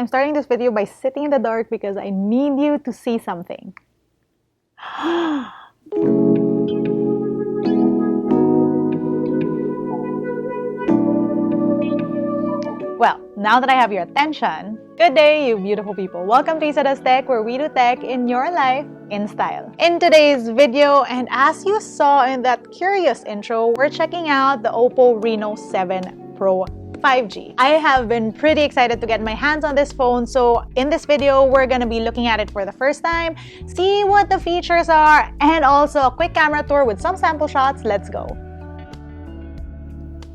I'm starting this video by sitting in the dark because I need you to see something. Well, now that I have your attention, good day, you beautiful people. Welcome to LAZADA's Tech, where we do tech in your life in style. In today's video, and as you saw in that curious intro, we're checking out the OPPO Reno7 Pro 5G. I have been pretty excited to get my hands on this phone, so in this video, we're gonna be looking at it for the first time, see what the features are, and also a quick camera tour with some sample shots. Let's go.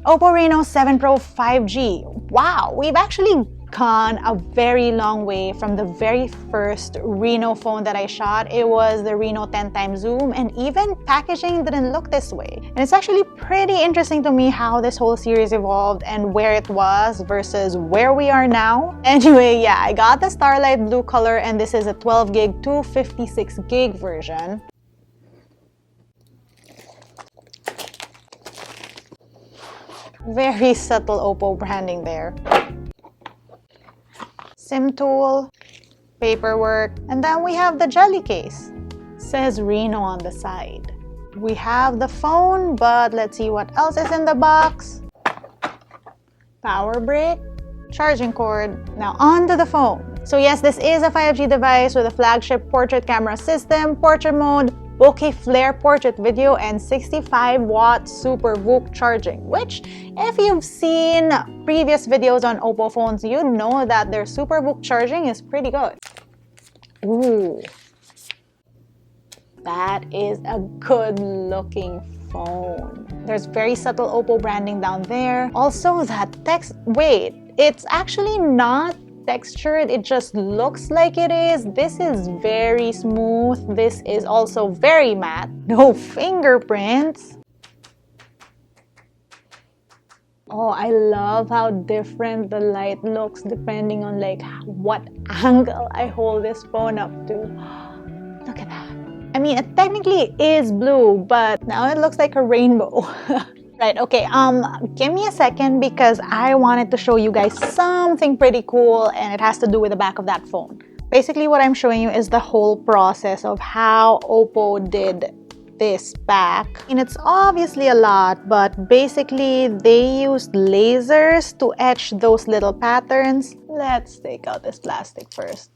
OPPO Reno7 Pro 5G. Wow, we've actually gone a very long way from the very first Reno phone that I shot. It was the Reno 10x zoom, and even packaging didn't look this way. And it's actually pretty interesting to me how this whole series evolved and where it was versus where we are now. Anyway, yeah, I got the Starlight blue color, and this is a 12 gig to 56 gig version. Very subtle OPPO branding there. SIM tool, paperwork, and then we have the jelly case. Says Reno on the side. We have the phone, but let's see what else is in the box. Power brick, charging cord. Now onto the phone. So yes, this is a 5G device with a flagship portrait camera system, portrait mode, bokeh flare portrait video, and 65-watt super VOOC charging, which if you've seen previous videos on OPPO phones, you know that their super VOOC charging is pretty good. Ooh, that is a good looking phone. There's very subtle OPPO branding down there. Also that text, wait, it's actually not textured, it just looks like it is. This is very smooth. This is also very matte. No fingerprints. Oh, I love how different the light looks depending on like what angle I hold this phone up to. Look at that. I mean, it technically is blue, but now it looks like a rainbow. Right, okay, give me a second because I wanted to show you guys something pretty cool, and it has to do with the back of that phone. Basically, what I'm showing you is the whole process of how OPPO did this back. And it's obviously a lot, but basically they used lasers to etch those little patterns. Let's take out this plastic first.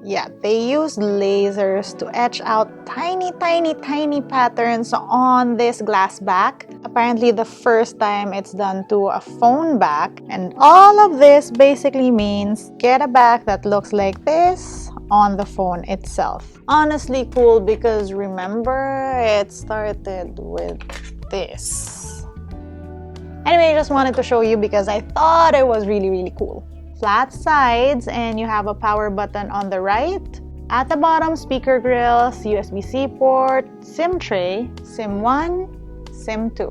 Yeah, they use lasers to etch out tiny patterns on this glass back. Apparently the first time it's done to a phone back. And all of this basically means get a back that looks like this on the phone itself. Honestly cool because remember, it started with this. Anyway, I just wanted to show you because I thought it was really cool. Flat sides, and you have a power button on the right. At the bottom, speaker grills, USB-C port, SIM tray, SIM 1, SIM 2.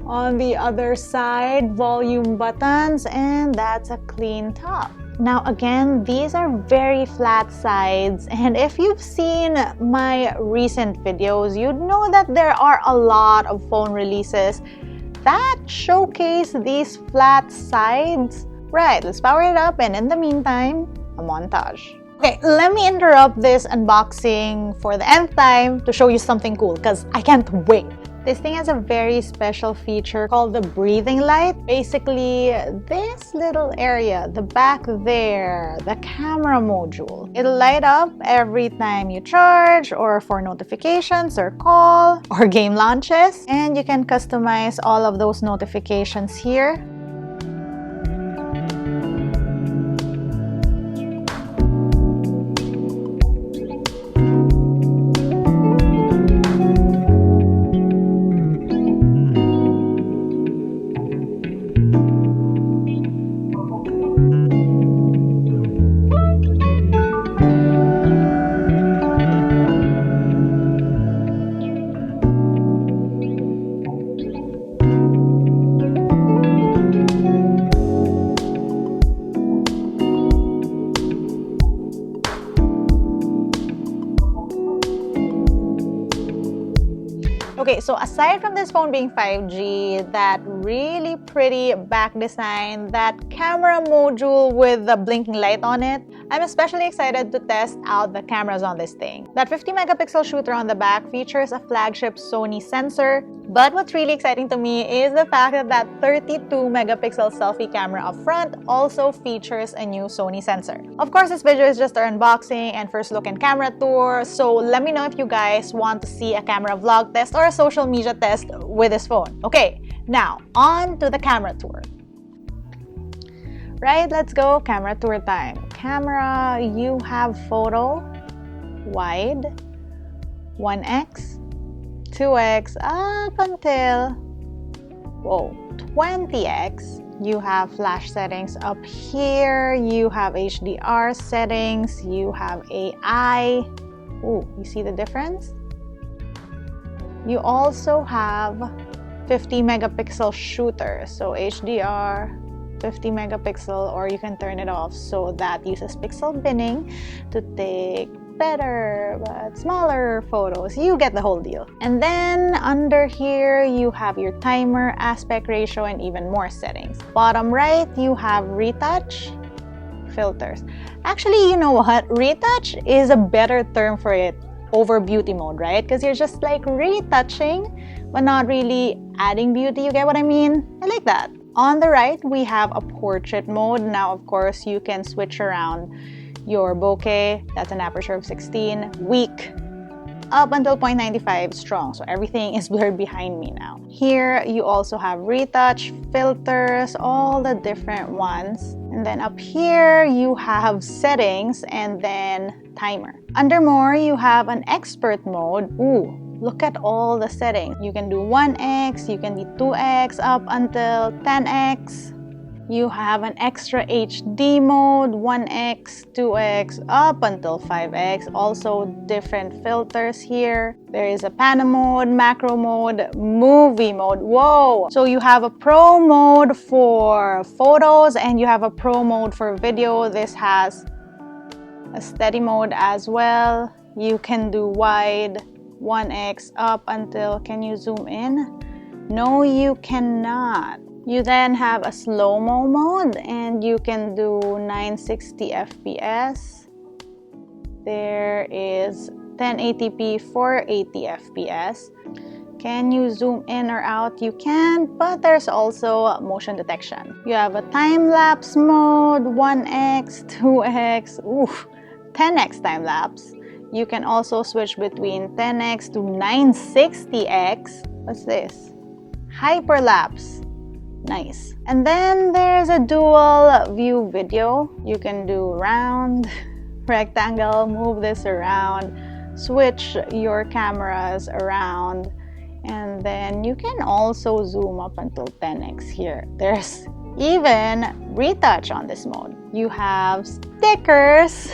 On the other side, volume buttons, and that's a clean top. Now again, these are very flat sides, and if you've seen my recent videos, you'd know that there are a lot of phone releases that showcase these flat sides. Right, let's power it up, and in the meantime, a montage. Okay, let me interrupt this unboxing for the nth time to show you something cool, because I can't wait. This thing has a very special feature called the breathing light. Basically, this little area, the back there, the camera module, it'll light up every time you charge or for notifications or call or game launches. And you can customize all of those notifications here. Okay, so aside from this phone being 5G, that really pretty back design, that camera module with the blinking light on it, I'm especially excited to test out the cameras on this thing. That 50 megapixel shooter on the back features a flagship Sony sensor, but what's really exciting to me is the fact that that 32 megapixel selfie camera up front also features a new Sony sensor. Of course, this video is just our unboxing and first look and camera tour, so let me know if you guys want to see a camera vlog test or a social media test with this phone. Okay, now on to the camera tour. Right, let's go camera tour time. Camera, you have photo, wide, 1x, 2x, up until, 20x. You have flash settings up here, you have HDR settings, you have AI. Ooh, you see the difference? You also have 50 megapixel shooter, so HDR, 50 megapixel, or you can turn it off, so that uses pixel binning to take better but smaller photos. You get the whole deal. And then under here you have your timer, aspect ratio, and even more settings. Bottom right you have retouch, filters. Actually, you know what? Retouch is a better term for it over beauty mode, right? Because you're just like retouching but not really adding beauty. You get what I mean? I like that. On the right, we have a portrait mode. Now, of course, you can switch around your bokeh. That's an aperture of 16, weak, up until 0.95 strong. So everything is blurred behind me now. Here, you also have retouch, filters, all the different ones. And then up here, you have settings and then timer. Under more, you have an expert mode. Ooh, look at all the settings. You can do 1x, you can do 2x up until 10x. You have an extra HD mode, 1x, 2x, up until 5x. Also different filters here. There is a pana mode, macro mode, movie mode. Whoa! So you have a pro mode for photos and you have a pro mode for video. This has a steady mode as well. You can do wide, 1x up until, can you zoom in? No, you cannot. You then have a slow-mo mode and you can do 960 FPS. There is 1080p 480 FPS. Can you zoom in or out? You can, but there's also motion detection. You have a time-lapse mode, 1x, 2x, 10x time-lapse. You can also switch between 10x to 960x. What's this? Hyperlapse. Nice. And then there's a dual view video. You can do round, rectangle, move this around, switch your cameras around, and then you can also zoom up until 10x here. There's even retouch on this mode. You have stickers.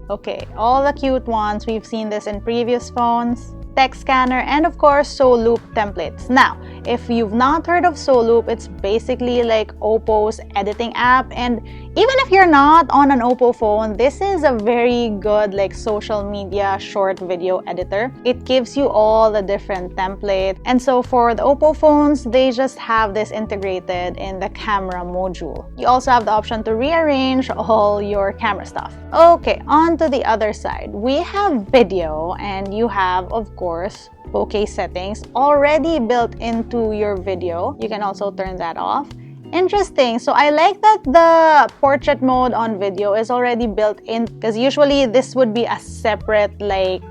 Okay, all the cute ones. We've seen this in previous phones. Text scanner, and of course Soloop templates. Now, if you've not heard of Soloop, it's basically like OPPO's editing app, and even if you're not on an OPPO phone, this is a very good like social media short video editor. It gives you all the different templates, and so for the OPPO phones, they just have this integrated in the camera module. You also have the option to rearrange all your camera stuff. Okay, on to the other side. We have video, and you have, of course, bokeh settings already built into your video. You can also turn that off. Interesting. So I like that the portrait mode on video is already built in, because usually this would be a separate like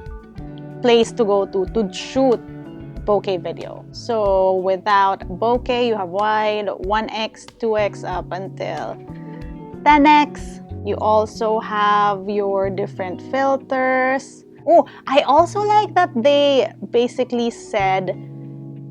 place to go to shoot bokeh video. So without bokeh, you have wide, 1x, 2x up until 10x. You also have your different filters. Oh, I also like that they basically said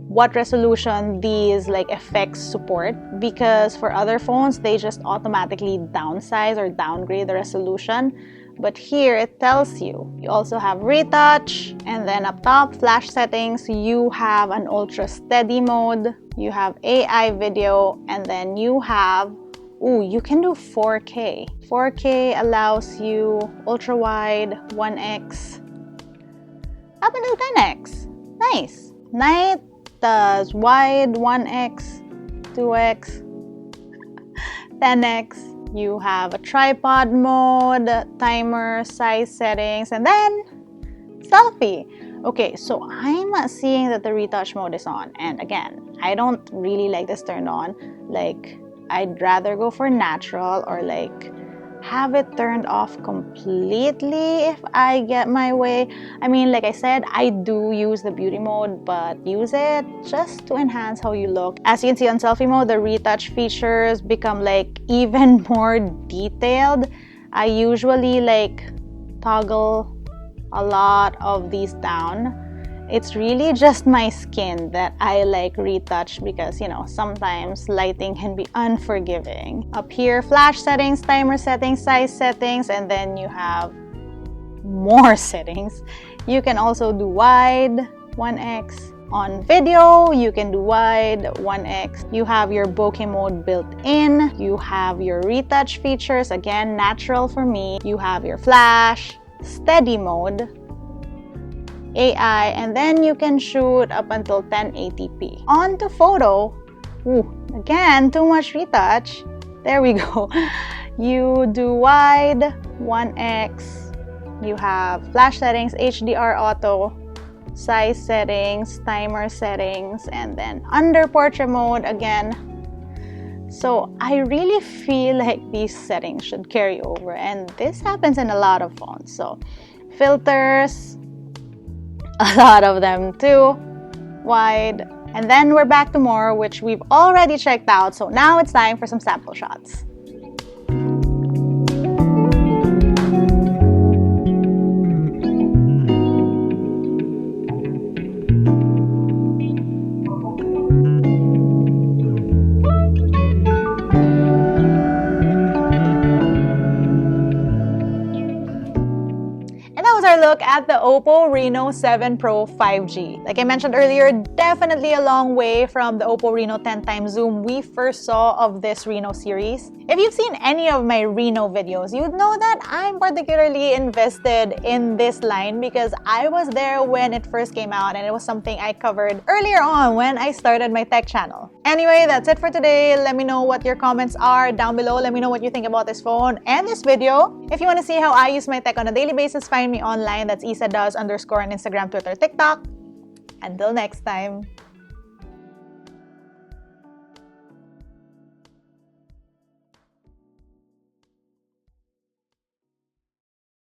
what resolution these like effects support, because for other phones they just automatically downsize or downgrade the resolution, but here it tells you. You also have retouch, and then up top, flash settings. You have an ultra steady mode, you have AI video, and then you have, you can do 4K. 4K allows you ultra wide, 1x up until 10x. Nice. Night does wide 1x, 2x, 10x. You have a tripod mode, timer, size settings, and then selfie. Okay, so I'm seeing that the retouch mode is on, and again, I don't really like this turned on. Like, I'd rather go for natural or like have it turned off completely if I get my way. I mean, like I said, I do use the beauty mode, but use it just to enhance how you look. As you can see on selfie mode, the retouch features become like even more detailed. I usually like toggle a lot of these down. It's really just my skin that I like retouch because, you know, sometimes lighting can be unforgiving. Up here, flash settings, timer settings, size settings, and then you have more settings. You can also do wide 1x. On video, you can do wide 1x. You have your bokeh mode built in. You have your retouch features, again, natural for me. You have your flash, steady mode, AI, and then you can shoot up until 1080p. On to photo. Ooh, again, too much retouch. There we go. You do wide 1x. You have flash settings, HDR auto, size settings, timer settings, and then under portrait mode again. So I really feel like these settings should carry over, and this happens in a lot of phones. So filters, a lot of them too, wide, and then we're back to more, which we've already checked out. So now it's time for some sample shots. Look at the OPPO Reno7 Pro 5G. Like I mentioned earlier, definitely a long way from the OPPO Reno 10x zoom we first saw of this Reno series. If you've seen any of my Reno videos, you'd know that I'm particularly invested in this line because I was there when it first came out and it was something I covered earlier on when I started my tech channel. Anyway, that's it for today. Let me know what your comments are down below. Let me know what you think about this phone and this video. If you want to see how I use my tech on a daily basis, find me online. That's LAZADA _ on Instagram, Twitter, TikTok. Until next time.